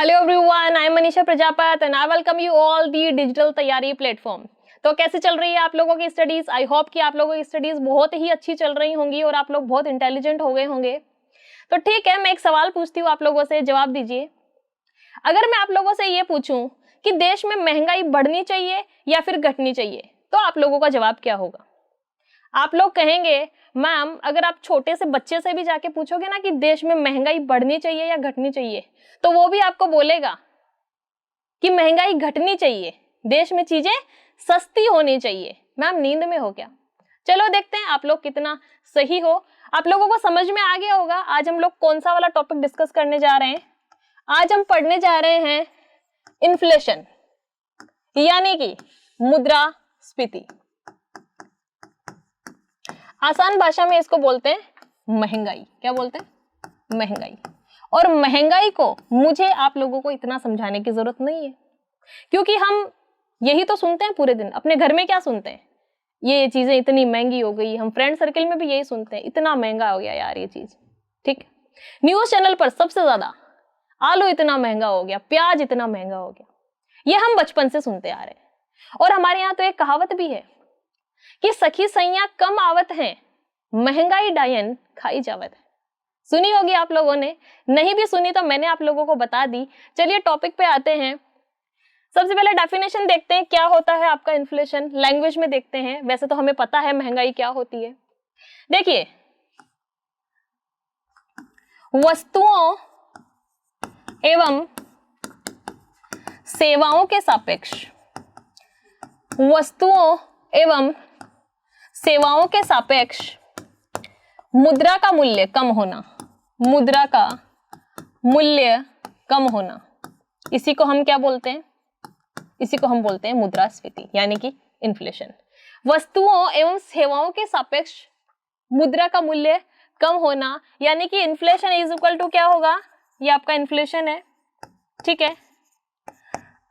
Hello everyone, I am Manisha Prajapat and I welcome you all the digital तैयारी platform. तो कैसे चल रही है आप लोगों की स्टडीज? आई होप कि आप लोगों की स्टडीज बहुत ही अच्छी चल रही होंगी और आप लोग बहुत इंटेलिजेंट हो गए होंगे। तो ठीक है, मैं एक सवाल पूछती हूँ आप लोगों से, जवाब दीजिए। अगर मैं आप लोगों से ये पूछूं कि देश में महंगाई बढ़नी चाहिए या फिर घटनी चाहिए, तो आप लोगों का जवाब क्या होगा? आप लोग कहेंगे मैम, अगर आप छोटे से बच्चे से भी जाके पूछोगे ना कि देश में महंगाई बढ़नी चाहिए या घटनी चाहिए, तो वो भी आपको बोलेगा कि महंगाई घटनी चाहिए, देश में चीजें सस्ती होनी चाहिए। मैम नींद में हो क्या? चलो देखते हैं आप लोग कितना सही हो। आप लोगों को समझ में आ गया होगा आज हम लोग कौन सा वाला टॉपिक डिस्कस करने जा रहे हैं। आज हम पढ़ने जा रहे हैं इन्फ्लेशन, यानी कि मुद्रास्फीति। आसान भाषा में इसको बोलते हैं महंगाई। क्या बोलते हैं? महंगाई। और महंगाई को मुझे आप लोगों को इतना समझाने की जरूरत नहीं है, क्योंकि हम यही तो सुनते हैं पूरे दिन। अपने घर में क्या सुनते हैं? ये चीजें इतनी महंगी हो गई। हम फ्रेंड सर्कल में भी यही सुनते हैं, इतना महंगा हो गया यार ये चीज। ठीक, न्यूज चैनल पर सबसे ज्यादा आलू इतना महंगा हो गया, प्याज इतना महंगा हो गया। ये हम बचपन से सुनते आ रहे हैं। और हमारे यहाँ तो एक कहावत भी है कि सखी सैया कम आवत है, महंगाई डायन खाई जावत है। सुनी होगी आप लोगों ने, नहीं भी सुनी तो मैंने आप लोगों को बता दी। चलिए टॉपिक पे आते हैं। सबसे पहले डेफिनेशन देखते हैं, क्या होता है आपका इन्फ्लेशन। लैंग्वेज में देखते हैं, वैसे तो हमें पता है महंगाई क्या होती है। देखिए, वस्तुओं एवं सेवाओं के सापेक्ष, वस्तुओं एवं सेवाओं के सापेक्ष मुद्रा का मूल्य कम होना, मुद्रा का मूल्य कम होना, इसी को हम क्या बोलते हैं? इसी को हम बोलते हैं मुद्रास्फीति, यानी कि इन्फ्लेशन। वस्तुओं एवं सेवाओं के सापेक्ष मुद्रा का मूल्य कम होना, यानी कि इन्फ्लेशन इज इक्वल टू क्या होगा? ये आपका इन्फ्लेशन है। ठीक है,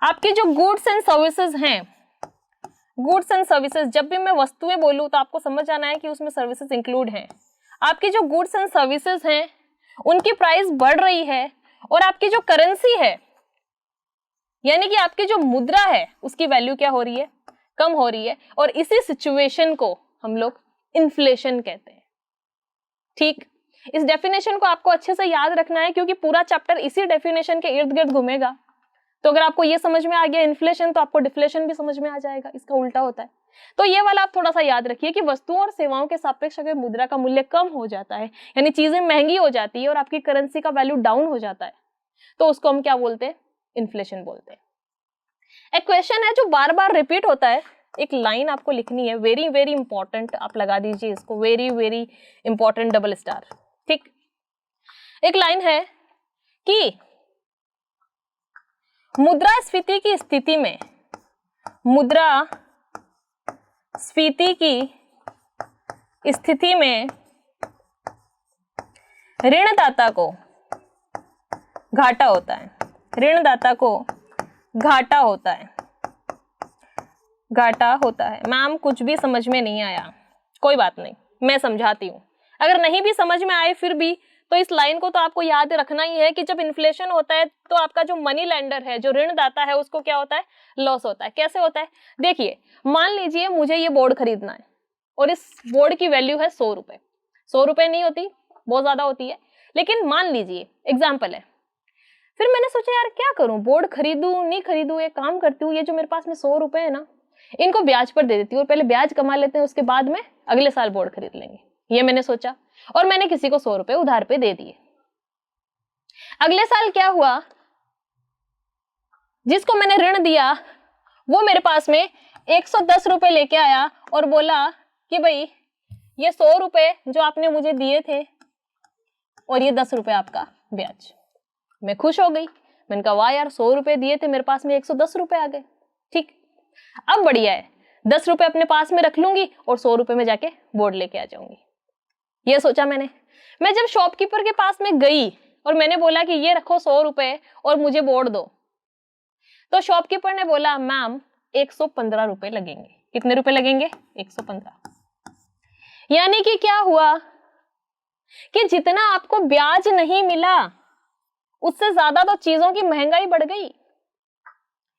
आपके जो गुड्स एंड सर्विसेज हैं, गुड्स एंड सर्विसेज, जब भी मैं वस्तुएं बोलूं तो आपको समझ आना है कि उसमें सर्विसेज इंक्लूड हैं। आपकी जो गुड्स एंड सर्विसेज हैं उनकी प्राइस बढ़ रही है, और आपकी जो करेंसी है, यानी कि आपकी जो मुद्रा है, उसकी वैल्यू क्या हो रही है? कम हो रही है। और इसी सिचुएशन को हम लोग इन्फ्लेशन कहते हैं। ठीक, इस डेफिनेशन को आपको अच्छे से याद रखना है, क्योंकि पूरा चैप्टर इसी डेफिनेशन के इर्द गिर्द घूमेगा। तो अगर आपको ये समझ में आ गया इन्फ्लेशन, तो आपको डिफ्लेशन भी समझ में आ जाएगा। इसका उल्टा होता है। तो ये वाला आप थोड़ा सा याद रखिए कि वस्तुओं और सेवाओं के सापेक्ष अगर मुद्रा का मूल्य कम हो जाता है, यानी चीजें महंगी हो जाती है और आपकी करेंसी का वैल्यू डाउन हो जाता है, तो उसको हम क्या बोलते हैं? इन्फ्लेशन बोलते हैं। एक क्वेश्चन है जो बार बार रिपीट होता है, एक लाइन आपको लिखनी है, वेरी वेरी इंपॉर्टेंट, आप लगा दीजिए इसको, very very important double star. ठीक, एक लाइन है कि मुद्रास्फीति की स्थिति में, मुद्रास्फीति की स्थिति में ऋणदाता को घाटा होता है, ऋणदाता को घाटा होता है, घाटा होता है। मैम कुछ भी समझ में नहीं आया, कोई बात नहीं, मैं समझाती हूँ। अगर नहीं भी समझ में आए फिर भी, तो इस लाइन को तो आपको याद रखना ही है कि जब इन्फ्लेशन होता है तो आपका जो मनी लेंडर है, जो ऋणदाता है, उसको क्या होता है? लॉस होता है। कैसे होता है? देखिए, मान लीजिए मुझे ये बोर्ड खरीदना है और इस बोर्ड की वैल्यू है 100 रुपए। 100 रुपए नहीं होती, बहुत ज्यादा होती है, लेकिन मान लीजिए एग्जाम्पल है। फिर मैंने सोचा यार क्या करूं, बोर्ड खरीदूं नहीं खरीदूं? एक काम करती हूँ, ये जो मेरे पास में 100 रुपए है ना, इनको ब्याज पर दे देती हूँ और पहले ब्याज कमा लेते हैं, उसके बाद में अगले साल बोर्ड खरीद लेंगे। ये मैंने सोचा और मैंने किसी को 100 रुपए उधार पे दे दिए। अगले साल क्या हुआ? जिसको मैंने ऋण दिया वो मेरे पास में 110 रुपए लेके आया और बोला कि भाई ये 100 रुपए जो आपने मुझे दिए थे और ये 10 रुपए आपका ब्याज। मैं खुश हो गई, मैंने कहा वाह यार, 100 रुपए दिए थे, मेरे पास में 110 रुपए आ गए। ठीक, अब बढ़िया है, 10 रुपए अपने पास में रख लूंगी और 100 रुपए में जाके बोर्ड लेके आ जाऊंगी। ये सोचा मैंने। मैं जब शॉपकीपर के पास में गई और मैंने बोला कि ये रखो 100 रुपए और मुझे बोर्ड दो, तो शॉपकीपर ने बोला मैम 115 रुपए लगेंगे। कितने रुपए लगेंगे? 115। यानी कि क्या हुआ कि जितना आपको ब्याज नहीं मिला उससे ज्यादा तो चीजों की महंगाई बढ़ गई।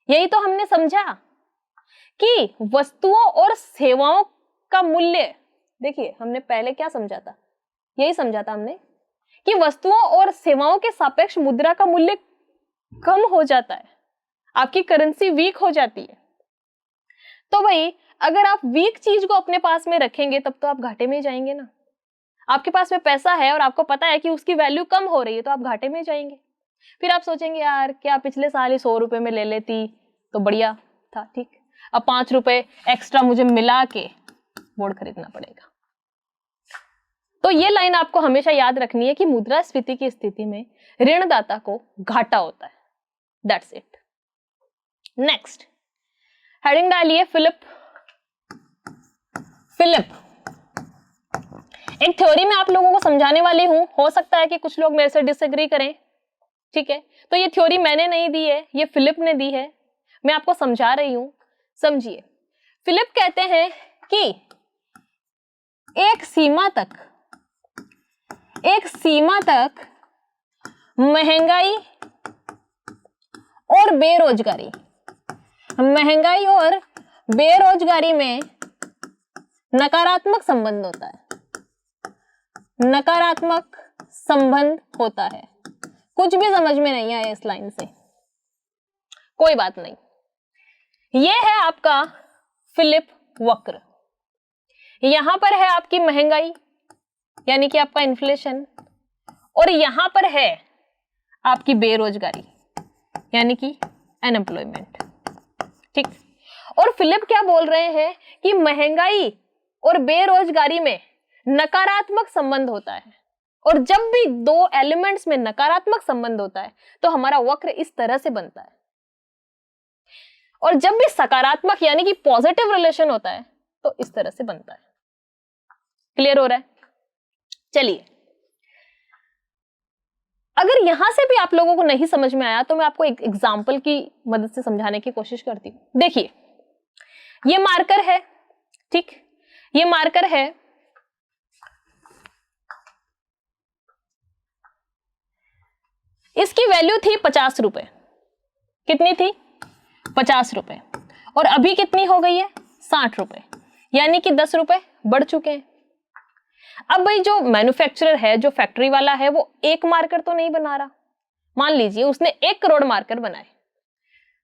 यही तो हमने समझा कि वस्तुओं और सेवाओं का मूल्य, देखिए हमने पहले क्या समझा था, यही समझा था हमने कि वस्तुओं और सेवाओं के सापेक्ष मुद्रा का मूल्य कम हो जाता है, आपकी करेंसी वीक हो जाती है। तो भाई अगर आप वीक चीज को अपने पास में रखेंगे तब तो आप घाटे में जाएंगे ना। आपके पास में पैसा है और आपको पता है कि उसकी वैल्यू कम हो रही है तो आप घाटे में जाएंगे। फिर आप सोचेंगे यार क्या पिछले साल ही 100 रुपए में ले लेती तो बढ़िया था, ठीक, अब 5 रुपए एक्स्ट्रा मुझे मिला के बोर्ड खरीदना पड़ेगा। तो ये लाइन आपको हमेशा याद रखनी है कि मुद्रास्फीति की स्थिति में ऋणदाता को घाटा होता है। That's it. नेक्स्ट हेडिंग डालिए फिलिप। एक थ्योरी में आप लोगों को समझाने वाली हूं, हो सकता है कि कुछ लोग मेरे से डिसएग्री करें, ठीक है। तो ये थ्योरी मैंने नहीं दी है, ये फिलिप ने दी है, मैं आपको समझा रही हूं, समझिए। फिलिप कहते हैं कि एक सीमा तक महंगाई और बेरोजगारी में नकारात्मक संबंध होता है। कुछ भी समझ में नहीं आया इस लाइन से, कोई बात नहीं। यह है आपका फिलिप वक्र। यहां पर है आपकी महंगाई यानी कि आपका इन्फ्लेशन, और यहां पर है आपकी बेरोजगारी यानी कि अनएम्प्लॉयमेंट, ठीक। और फिलिप क्या बोल रहे हैं कि महंगाई और बेरोजगारी में नकारात्मक संबंध होता है, और जब भी दो एलिमेंट्स में नकारात्मक संबंध होता है तो हमारा वक्र इस तरह से बनता है, और जब भी सकारात्मक यानी कि पॉजिटिव रिलेशन होता है तो इस तरह से बनता है। क्लियर हो रहा है? चलिए, अगर यहां से भी आप लोगों को नहीं समझ में आया तो मैं आपको एक एग्जांपल की मदद से समझाने की कोशिश करती हूं। देखिए, ये मार्कर है, ठीक, ये मार्कर है, इसकी वैल्यू थी 50 रुपए। कितनी थी? 50 रुपए। और अभी कितनी हो गई है? 60 रुपए, यानी कि 10 रुपए बढ़ चुके हैं। अब भाई जो मैन्युफैक्चरर है, जो फैक्ट्री वाला है, वो एक मार्कर तो नहीं बना रहा। मान लीजिए उसने 1 करोड़ मार्कर बनाए,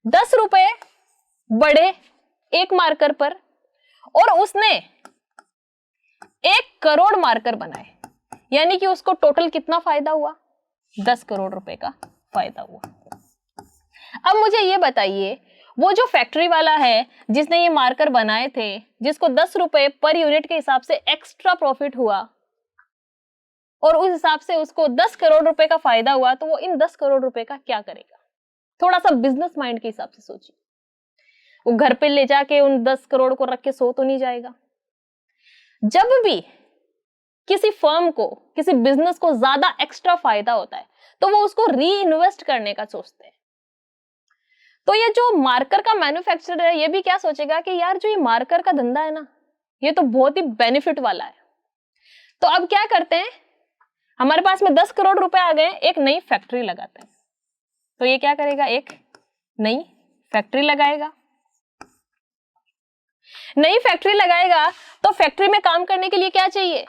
10 रुपए बढ़े एक मार्कर पर, और उसने 1 करोड़ मार्कर बनाए, यानी कि उसको टोटल कितना फायदा हुआ? 10 करोड़ रुपए का फायदा हुआ। अब मुझे ये बताइए, वो जो फैक्ट्री वाला है जिसने ये मार्कर बनाए थे, जिसको 10 रुपए पर यूनिट के हिसाब से एक्स्ट्रा प्रॉफिट हुआ और उस हिसाब से उसको 10 करोड़ रुपए का फायदा हुआ, तो वो इन 10 करोड़ रुपए का क्या करेगा? थोड़ा सा बिजनेस माइंड के हिसाब से सोचिए। वो घर पे ले जाके उन 10 करोड़ को रख के सो तो नहीं जाएगा। जब भी किसी फर्म को, किसी बिजनेस को ज्यादा एक्स्ट्रा फायदा होता है तो वो उसको री इन्वेस्ट करने का सोचते हैं। तो ये जो मार्कर का मैन्युफैक्चरर है, ये भी क्या सोचेगा कि यार जो ये मार्कर का धंधा है ना, ये तो बहुत ही बेनिफिट वाला है। तो अब क्या करते हैं, हमारे पास में 10 करोड़ रुपए आ गए, एक नई फैक्ट्री लगाते हैं। तो ये क्या करेगा? एक नई फैक्ट्री लगाएगा। नई फैक्ट्री लगाएगा तो फैक्ट्री में काम करने के लिए क्या चाहिए?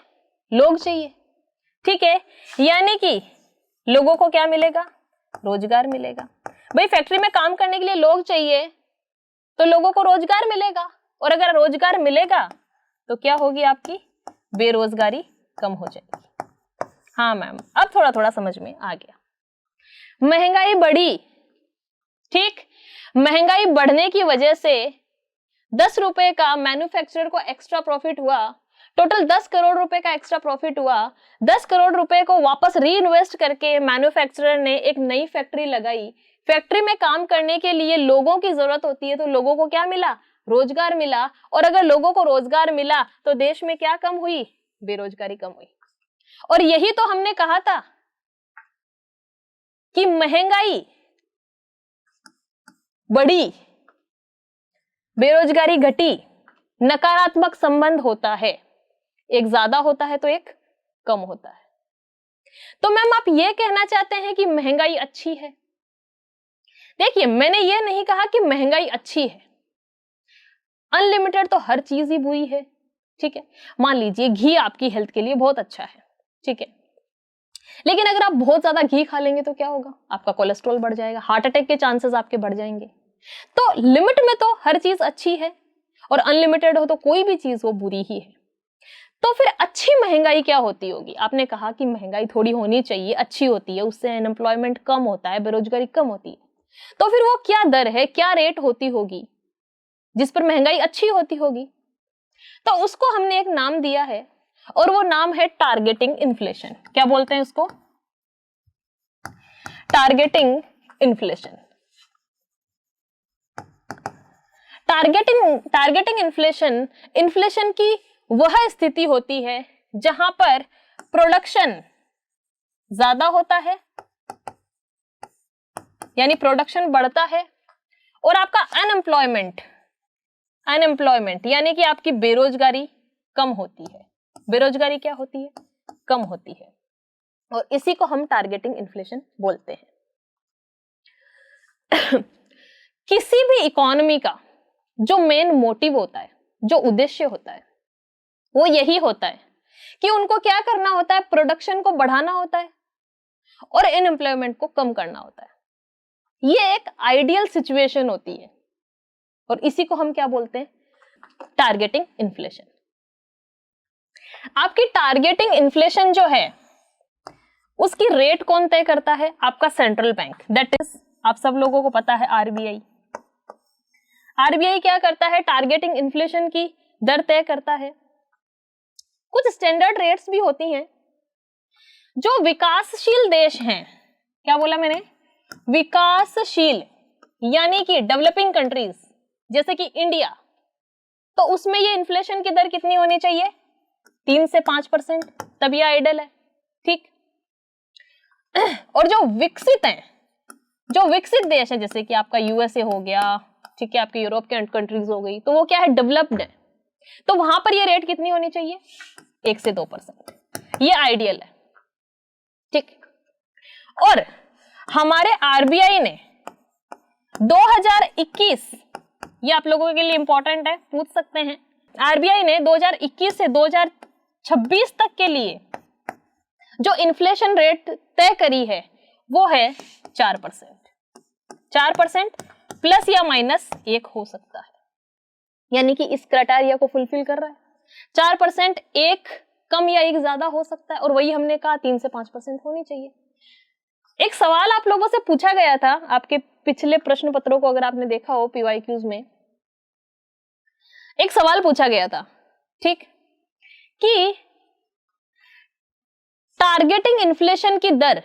लोग चाहिए, ठीक है। यानी कि लोगों को क्या मिलेगा? रोजगार मिलेगा। भाई फैक्ट्री में काम करने के लिए लोग चाहिए तो लोगों को रोजगार मिलेगा, और अगर रोजगार मिलेगा तो क्या होगी? आपकी बेरोजगारी कम हो जाएगी। हाँ मैम, अब थोड़ा थोड़ा समझ में आ गया। महंगाई बढ़ी, ठीक, महंगाई बढ़ने की वजह से 10 रुपए का मैन्युफैक्चरर को एक्स्ट्रा प्रॉफिट हुआ, टोटल 10 करोड़ रुपए का एक्स्ट्रा प्रॉफिट हुआ। 10 करोड़ रुपए को वापस री इन्वेस्ट करके मैन्युफैक्चरर ने एक नई फैक्ट्री लगाई। फैक्ट्री में काम करने के लिए लोगों की जरूरत होती है, तो लोगों को क्या मिला? रोजगार मिला। और अगर लोगों को रोजगार मिला तो देश में क्या कम हुई? बेरोजगारी कम हुई। और यही तो हमने कहा था कि महंगाई बढ़ी, बेरोजगारी घटी, नकारात्मक संबंध होता है। एक ज्यादा होता है तो एक कम होता है। तो मैम आप ये कहना चाहते हैं कि महंगाई अच्छी है? देखिए, मैंने ये नहीं कहा कि महंगाई अच्छी है। अनलिमिटेड तो हर चीज ही बुरी है, ठीक है। मान लीजिए घी आपकी हेल्थ के लिए बहुत अच्छा है, ठीक है, लेकिन अगर आप बहुत ज्यादा घी खा लेंगे तो क्या होगा? आपका कोलेस्ट्रॉल बढ़ जाएगा, हार्ट अटैक के चांसेस आपके बढ़ जाएंगे। तो लिमिट में तो हर चीज अच्छी है, और अनलिमिटेड हो तो कोई भी चीज वो बुरी ही है। तो फिर अच्छी महंगाई क्या होती होगी? आपने कहा कि महंगाई थोड़ी होनी चाहिए, अच्छी होती है, उससे अनएम्प्लॉयमेंट कम होता है, बेरोजगारी कम होती है। तो फिर वो क्या दर है, क्या रेट होती होगी जिस पर महंगाई अच्छी होती होगी? तो उसको हमने एक नाम दिया है, और वो नाम है टारगेटिंग इन्फ्लेशन। क्या बोलते हैं उसको? Targeting inflation. Targeting inflation, inflation की वह स्थिति होती है जहां पर प्रोडक्शन ज्यादा होता है, यानी प्रोडक्शन बढ़ता है, और आपका अनएम्प्लॉयमेंट यानी कि आपकी बेरोजगारी कम होती है। बेरोजगारी क्या होती है? कम होती है, और इसी को हम टारगेटिंग इन्फ्लेशन बोलते हैं। किसी भी इकोनॉमी का जो मेन मोटिव होता है, जो उद्देश्य होता है, वो यही होता है कि उनको क्या करना होता है? प्रोडक्शन को बढ़ाना होता है और अनएम्प्लॉयमेंट को कम करना होता है। ये एक आइडियल सिचुएशन होती है, और इसी को हम क्या बोलते हैं? Targeting inflation. आपकी टारगेटिंग इन्फ्लेशन जो है उसकी रेट कौन तय करता है? आपका सेंट्रल बैंक, दैट इज आप सब लोगों को पता है आरबीआई। आरबीआई क्या करता है? टारगेटिंग इन्फ्लेशन की दर तय करता है। कुछ स्टैंडर्ड रेट्स भी होती हैं। जो विकासशील देश हैं, क्या बोला मैंने? विकासशील यानी कि डेवलपिंग कंट्रीज, जैसे कि इंडिया, तो उसमें ये इन्फ्लेशन की दर कितनी होनी चाहिए? 3 से 5%, तब ये आइडियल है, ठीक। और जो विकसित हैं, जो विकसित देश है, जैसे कि आपका यूएसए हो गया, ठीक है, आपकी यूरोप के कंट्रीज हो गई, तो वो क्या है? डेवलप्ड है, तो वहां पर ये रेट कितनी होनी चाहिए? 1 से 2%। ये आइडियल है, ठीक। और हमारे आरबीआई ने 2021, ये आप लोगों के लिए इंपॉर्टेंट है, पूछ सकते हैं, आरबीआई ने 2021 से 2026 तक के लिए जो इन्फ्लेशन रेट तय करी है वो है 4%। 4% प्लस या माइनस 1 हो सकता है, यानी कि इस क्राइटेरिया को फुलफिल कर रहा है। 4% एक कम या एक ज्यादा हो सकता है, और वही हमने कहा 3 से 5% होनी चाहिए। एक सवाल आप लोगों से पूछा गया था, आपके पिछले प्रश्न पत्रों को अगर आपने देखा हो, पीवाईक्यूज में एक सवाल पूछा गया था, ठीक, कि टारगेटिंग इन्फ्लेशन की दर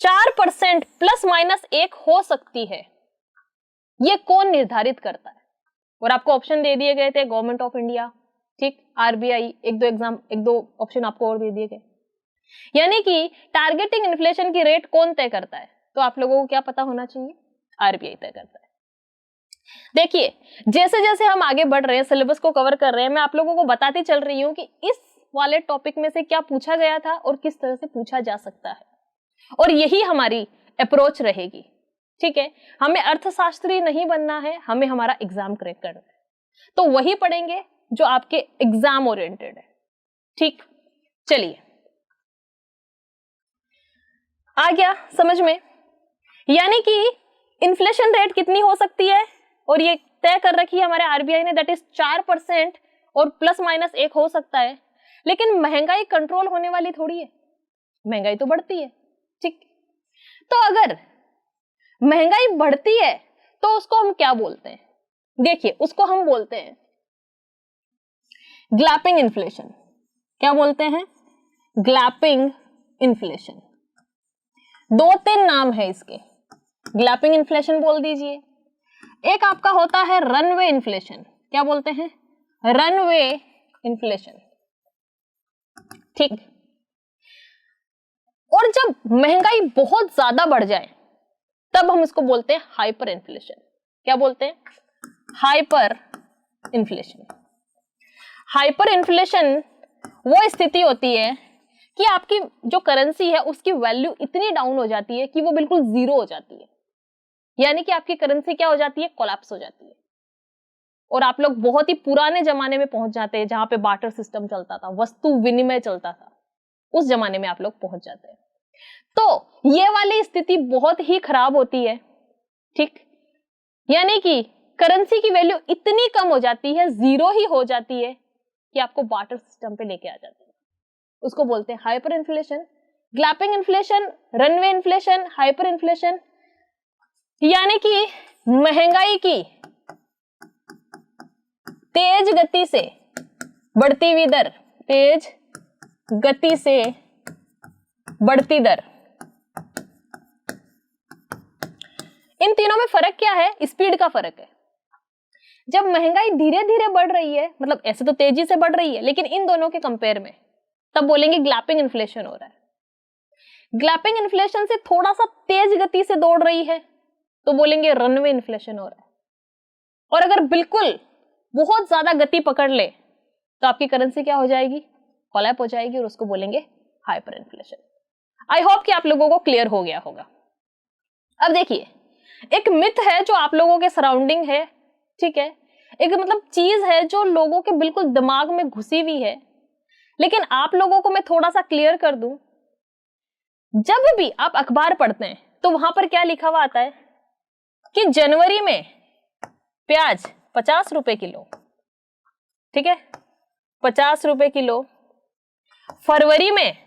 4% प्लस माइनस 1 हो सकती है, ये कौन निर्धारित करता है? और आपको ऑप्शन दे दिए गए थे, गवर्नमेंट ऑफ इंडिया, ठीक, आरबीआई, एक दो ऑप्शन आपको और दे दिए गए। यानी कि टारगेटिंग इन्फ्लेशन की रेट कौन तय करता है? तो आप लोगों को क्या पता होना चाहिए? आरबीआई तय करता है। देखिए, जैसे जैसे हम आगे बढ़ रहे हैं, सिलेबस को कवर कर रहे हैं, मैं आप लोगों को बताती चल रही हूं कि इस वाले टॉपिक में से क्या पूछा गया था और किस तरह से पूछा जा सकता है, और यही हमारी अप्रोच रहेगी, ठीक है। हमें अर्थशास्त्री नहीं बनना है, हमें हमारा एग्जाम क्रैक करना है, तो वही पढ़ेंगे जो आपके एग्जाम ओरिएंटेड है, ठीक। चलिए, आ गया समझ में? यानी कि इन्फ्लेशन रेट कितनी हो सकती है, और ये तय कर रखी है हमारे आरबीआई ने, दैट इज 4%, और प्लस माइनस 1 हो सकता है। लेकिन महंगाई कंट्रोल होने वाली थोड़ी है, महंगाई तो बढ़ती है, ठीक। तो अगर महंगाई बढ़ती है तो उसको हम क्या बोलते हैं? देखिए, उसको हम बोलते हैं ग्लैपिंग इन्फ्लेशन। क्या बोलते हैं? ग्लैपिंग इन्फ्लेशन। 2-3 नाम है इसके। ग्लैपिंग इन्फ्लेशन बोल दीजिए। एक आपका होता है रनवे इन्फ्लेशन। क्या बोलते हैं? रनवे इन्फ्लेशन, ठीक। और जब महंगाई बहुत ज्यादा बढ़ जाए तब हम इसको बोलते हैं हाइपर इन्फ्लेशन। क्या बोलते हैं? Hyper inflation. हाइपर इन्फ्लेशन वो स्थिति होती है कि आपकी जो करेंसी है उसकी वैल्यू इतनी डाउन हो जाती है कि वो बिल्कुल जीरो हो जाती है, यानी कि आपकी करेंसी क्या हो जाती है, कोलैप्स हो जाती है, और आप लोग बहुत ही पुराने जमाने में पहुंच जाते हैं जहां पे बार्टर सिस्टम चलता था, वस्तु विनिमय चलता था, उस जमाने में आप लोग पहुंच जाते हैं। तो ये वाली स्थिति बहुत ही खराब होती है, ठीक, यानी कि करेंसी की वैल्यू इतनी कम हो जाती है, जीरो ही हो जाती है, कि आपको बार्टर सिस्टम पे लेके आ जाती है। उसको बोलते हैं hyper inflation, galloping inflation, runaway inflation, hyper inflation, यानी कि महंगाई की तेज गति से बढ़ती हुई दर, तेज गति से बढ़ती दर। इन तीनों में फर्क क्या है, स्पीड का फर्क है। जब महंगाई धीरे धीरे बढ़ रही है, मतलब ऐसे तो तेजी से बढ़ रही है, लेकिन इन दोनों के कंपेयर में, तब बोलेंगे ग्लैपिंग इन्फ्लेशन हो रहा है। ग्लैपिंग इन्फ्लेशन से थोड़ा सा तेज गति से दौड़ रही है तो बोलेंगे रनवे इन्फ्लेशन हो रहा है। और अगर बिल्कुल बहुत ज्यादा गति पकड़ ले तो आपकी करेंसी क्या हो जाएगी, कोलैप्स हो जाएगी, और उसको बोलेंगे हाइपर इन्फ्लेशन। आई होप कि आप लोगों को क्लियर हो गया होगा। अब देखिए, एक मिथ है जो आप लोगों के सराउंडिंग है, ठीक है, एक मतलब चीज है जो लोगों के बिल्कुल दिमाग में घुसी हुई है, लेकिन आप लोगों को मैं थोड़ा सा क्लियर कर दूं। जब भी आप अखबार पढ़ते हैं तो वहां पर क्या लिखा हुआ आता है कि जनवरी में प्याज 50 रुपए किलो, ठीक है, 50 रुपए किलो, फरवरी में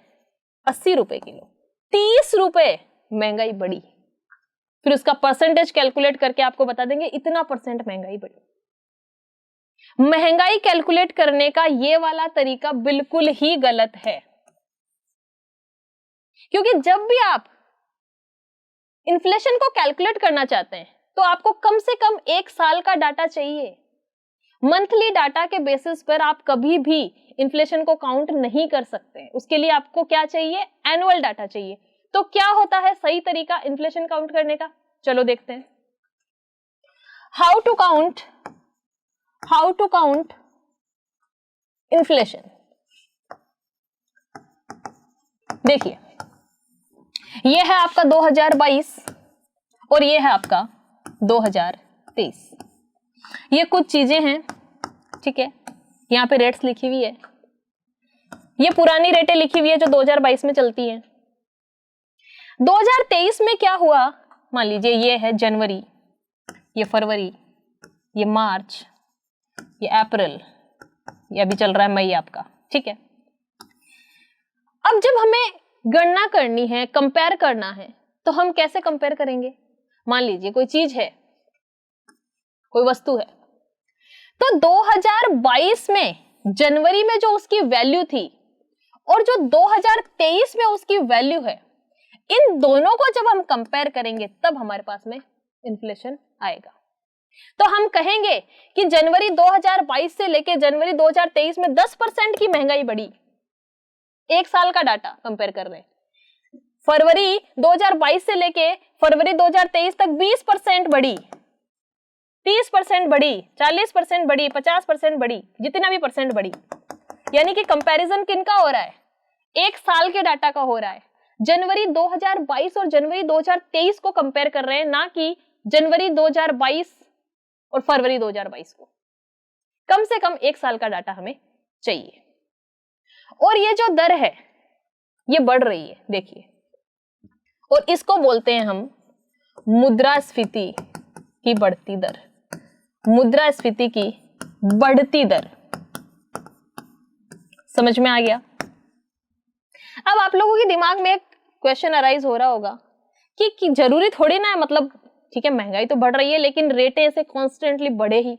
80 रुपए किलो, 30 रुपए महंगाई बढ़ी। फिर उसका परसेंटेज कैलकुलेट करके आपको बता देंगे इतना परसेंट महंगाई बढ़ी। महंगाई कैलकुलेट करने का ये वाला तरीका बिल्कुल ही गलत है, क्योंकि जब भी आप इन्फ्लेशन को कैलकुलेट करना चाहते हैं तो आपको कम से कम 1 साल का डाटा चाहिए। मंथली डाटा के बेसिस पर आप कभी भी इन्फ्लेशन को काउंट नहीं कर सकते। उसके लिए आपको क्या चाहिए, एनुअल डाटा चाहिए। तो क्या होता है सही तरीका इन्फ्लेशन काउंट करने का, चलो देखते हैं। How to count inflation. देखिए, यह है आपका 2022 और यह है आपका 2023। ये कुछ चीजें हैं, ठीक है, यहां पे रेट्स लिखी हुई है, ये पुरानी रेटें लिखी हुई है जो 2022 में चलती हैं। 2023 में क्या हुआ, मान लीजिए ये है जनवरी, ये फरवरी, ये मार्च, ये अप्रैल, ये अभी चल रहा है मई आपका, ठीक है। अब जब हमें गणना करनी है, कंपेयर करना है, तो हम कैसे कंपेयर करेंगे। मान लीजिए कोई चीज है, कोई वस्तु है, तो 2022 में जनवरी में जो उसकी वैल्यू थी और जो 2023 में उसकी वैल्यू है, इन दोनों को जब हम कंपेयर करेंगे तब हमारे पास में इन्फ्लेशन आएगा। तो हम कहेंगे कि जनवरी 2022 से लेके जनवरी 2023 में 10% की महंगाई बढ़ी। 1 साल का डाटा कंपेयर कर रहे हैं। फरवरी 2022 से लेके फरवरी 2023 तक 20% बढ़ी, 30% बढ़ी, 40% बढ़ी, 50% बढ़ी, जितना भी परसेंट बढ़ी। यानी कि कंपैरिजन किनका हो रहा है, 1 साल के डाटा का हो रहा है। जनवरी 2022 और जनवरी 2023 को कंपेयर कर रहे हैं, ना कि जनवरी 2022 और फरवरी 2022 को। कम से कम 1 साल का डाटा हमें चाहिए। और ये जो दर है ये बढ़ रही है, देखिए, और इसको बोलते हैं हम मुद्रास्फीति की बढ़ती दर। मुद्रास्फीति की बढ़ती दर, समझ में आ गया। अब आप लोगों के दिमाग में एक क्वेश्चन अराइज हो रहा होगा कि जरूरी थोड़ी ना है, मतलब ठीक है महंगाई तो बढ़ रही है लेकिन रेटें ऐसे कॉन्स्टेंटली बढ़े ही,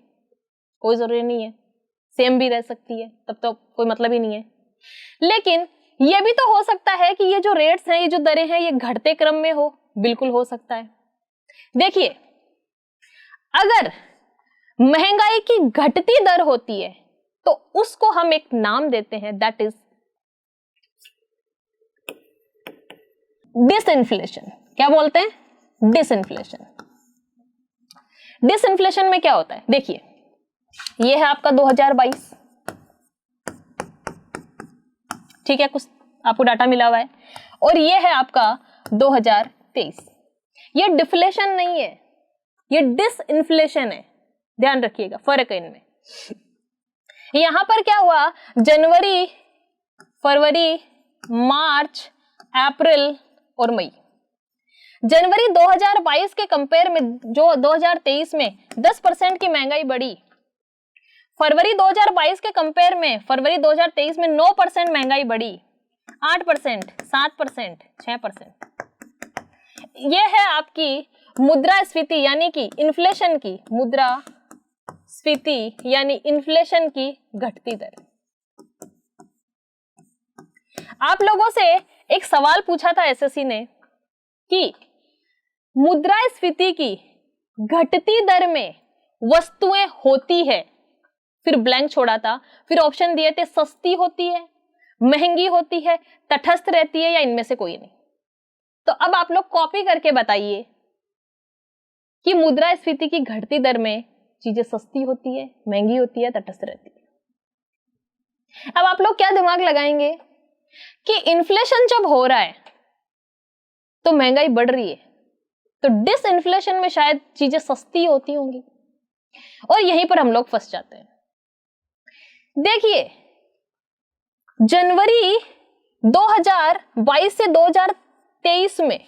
कोई जरूरी नहीं है, सेम भी रह सकती है, तब तो कोई मतलब ही नहीं है। लेकिन ये भी तो हो सकता है कि ये जो रेट्स हैं, ये जो दरें हैं, ये घटते क्रम में हो, बिल्कुल हो सकता है। देखिए, अगर महंगाई की घटती दर होती है तो उसको हम एक नाम देते हैं, दैट इज डिसइंफ्लेशन। क्या बोलते हैं, डिसइंफ्लेशन। डिसइंफ्लेशन में क्या होता है, देखिए, यह है आपका 2022, ठीक है, कुछ आपको डाटा मिला हुआ है, और ये है आपका 2023। ये डिफ्लेशन नहीं है, ये डिसइंफ्लेशन है, ध्यान रखिएगा, फर्क है इनमें। यहां पर क्या हुआ, जनवरी, फरवरी, मार्च, अप्रैल और मई, जनवरी 2022 के कंपेयर में जो 2023 में 10% की महंगाई बढ़ी, फरवरी 2022 के कंपेयर में फरवरी 2023 में 9% महंगाई बढ़ी, 8%, 7%, 6%। यह है आपकी मुद्रास्फीति यानी कि इन्फ्लेशन की, मुद्रास्फीति यानी इन्फ्लेशन की घटती दर। आप लोगों से एक सवाल पूछा था एसएससी ने कि मुद्रास्फीति की घटती दर में वस्तुएं होती है, फिर ब्लैंक छोड़ा था, फिर ऑप्शन दिए थे सस्ती होती है, महंगी होती है, तटस्थ रहती है, या इनमें से कोई नहीं। तो अब आप लोग कॉपी करके बताइए कि मुद्रास्फीति की घटती दर में चीजें सस्ती होती है, महंगी होती है, तटस्थ रहती है। अब आप लोग क्या दिमाग लगाएंगे कि इन्फ्लेशन जब हो रहा है तो महंगाई बढ़ रही है, तो डिसइन्फ्लेशन में शायद चीजें सस्ती होती होंगी, और यहीं पर हम लोग फंस जाते हैं। देखिए, जनवरी 2022 से 2023 में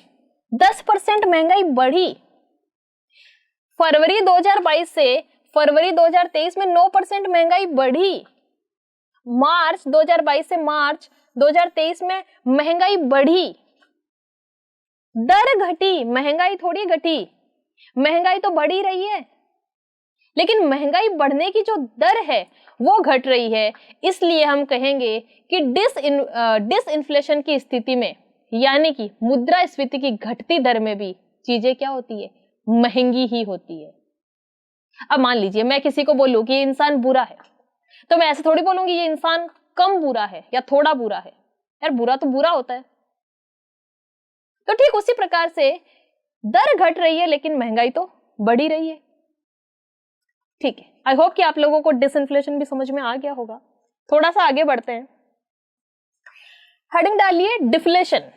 10% महंगाई बढ़ी, फरवरी 2022 से फरवरी 2023 में 9% महंगाई बढ़ी, मार्च 2022 से मार्च 2023 में महंगाई बढ़ी, दर घटी, महंगाई थोड़ी घटी, महंगाई तो बढ़ ही रही है, लेकिन महंगाई बढ़ने की जो दर है वो घट रही है। इसलिए हम कहेंगे कि डिसइन्फ्लेशन की स्थिति में, यानी कि मुद्रास्फीति की घटती दर में भी चीजें क्या होती है, महंगी ही होती है। अब मान लीजिए मैं किसी को बोलूं कि ये इंसान बुरा है, तो मैं ऐसे थोड़ी बोलूंगी ये इंसान कम बुरा है या थोड़ा बुरा है, यार बुरा तो बुरा होता है। तो ठीक उसी प्रकार से दर घट रही है लेकिन महंगाई तो बढ़ी रही है। ठीक है, आई होप कि आप लोगों को डिसइन्फ्लेशन भी समझ में आ गया होगा। थोड़ा सा आगे बढ़ते हैं, हेडिंग डालिए डिफ्लेशन।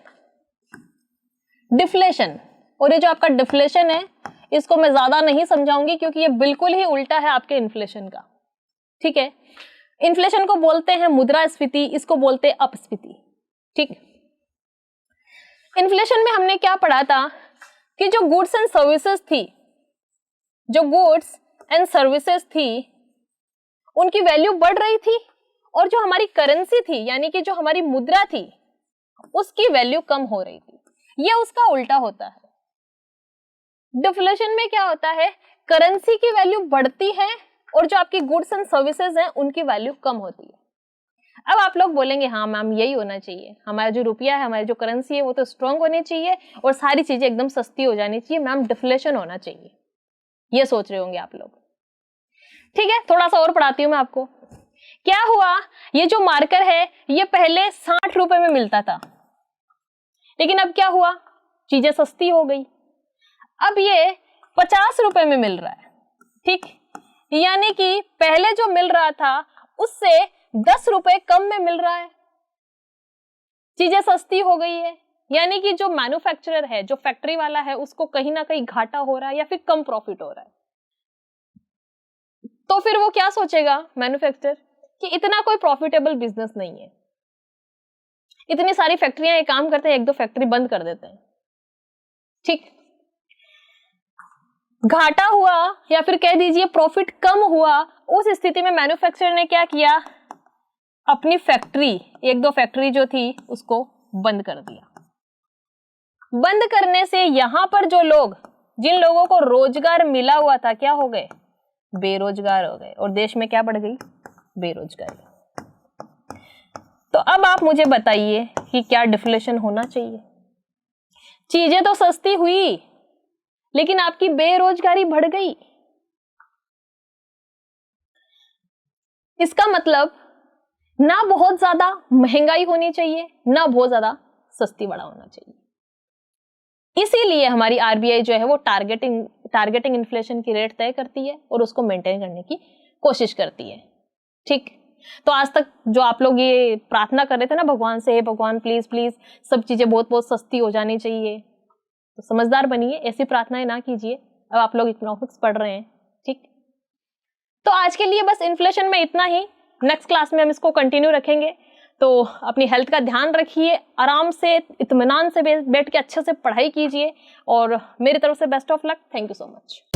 डिफ्लेशन, और ये जो आपका डिफ्लेशन है इसको मैं ज्यादा नहीं समझाऊंगी क्योंकि ये बिल्कुल ही उल्टा है आपके इन्फ्लेशन का। ठीक है, इन्फ्लेशन को बोलते हैं मुद्रास्फीति, इसको बोलते हैं अपस्फीति। ठीक, इन्फ्लेशन में हमने क्या पढ़ा था कि जो गुड्स एंड सर्विसेज थी, जो गुड्स एंड सर्विसेज थी उनकी वैल्यू बढ़ रही थी, और जो हमारी करेंसी थी यानी कि जो हमारी मुद्रा थी उसकी वैल्यू कम हो रही थी। ये उसका उल्टा होता है। डिफ्लेशन में क्या होता है, करेंसी की वैल्यू बढ़ती है और जो आपकी गुड्स एंड सर्विसेज हैं उनकी वैल्यू कम होती है। अब आप लोग बोलेंगे हाँ मैम यही होना चाहिए, हमारा जो रुपया है, हमारी जो करेंसी है वो तो स्ट्रांग होनी चाहिए और सारी चीजें एकदम सस्ती हो जानी चाहिए, मैम डिफ्लेशन होना चाहिए, ये सोच रहे होंगे आप लोग। ठीक है, थोड़ा सा और पढ़ाती हूं मैं आपको। क्या हुआ, ये जो मार्कर है ये पहले 60 रुपए में मिलता था, लेकिन अब क्या हुआ, चीजें सस्ती हो गई, अब ये 50 रुपए में मिल रहा है। ठीक, यानी कि पहले जो मिल रहा था उससे 10 रुपए कम में मिल रहा है, चीजें सस्ती हो गई है। यानी कि जो मैन्युफैक्चरर है, जो फैक्ट्री वाला है, उसको कहीं ना कहीं घाटा हो रहा है या फिर कम प्रॉफिट हो रहा है। तो फिर वो क्या सोचेगा मैन्युफैक्चरर कि इतना कोई प्रॉफिटेबल बिजनेस नहीं है, इतनी सारी फैक्ट्रियां ये काम करते हैं, एक दो फैक्ट्री बंद कर देते हैं। ठीक, घाटा हुआ या फिर कह दीजिए प्रॉफिट कम हुआ, उस स्थिति में मैन्युफैक्चरर ने क्या किया, अपनी फैक्ट्री, एक दो फैक्ट्री जो थी उसको बंद कर दिया। बंद करने से यहां पर जो लोग, जिन लोगों को रोजगार मिला हुआ था, क्या हो गए, बेरोजगार हो गए, और देश में क्या बढ़ गई, बेरोजगारी। तो अब आप मुझे बताइए कि क्या डिफ्लेशन होना चाहिए। चीजें तो सस्ती हुई लेकिन आपकी बेरोजगारी बढ़ गई, इसका मतलब ना बहुत ज्यादा महंगाई होनी चाहिए, ना बहुत ज्यादा सस्ती बड़ा होना चाहिए। इसीलिए हमारी आरबीआई जो है वो टारगेटिंग इन्फ्लेशन की रेट तय करती है और उसको मेंटेन करने की कोशिश करती है। ठीक, तो आज तक जो आप लोग ये प्रार्थना कर रहे थे ना भगवान से, हे भगवान प्लीज प्लीज सब चीजें बहुत बहुत सस्ती हो जानी चाहिए, तो समझदार बनिए, ऐसी प्रार्थनाएं ना कीजिए। अब आप लोग इकोनॉमिक्स पढ़ रहे हैं, ठीक। तो आज के लिए बस इन्फ्लेशन में इतना ही, नेक्स्ट क्लास में हम इसको कंटिन्यू रखेंगे। तो अपनी हेल्थ का ध्यान रखिए, आराम से इत्मीनान से बैठ के अच्छे से पढ़ाई कीजिए, और मेरी तरफ से best of luck. Thank you so much.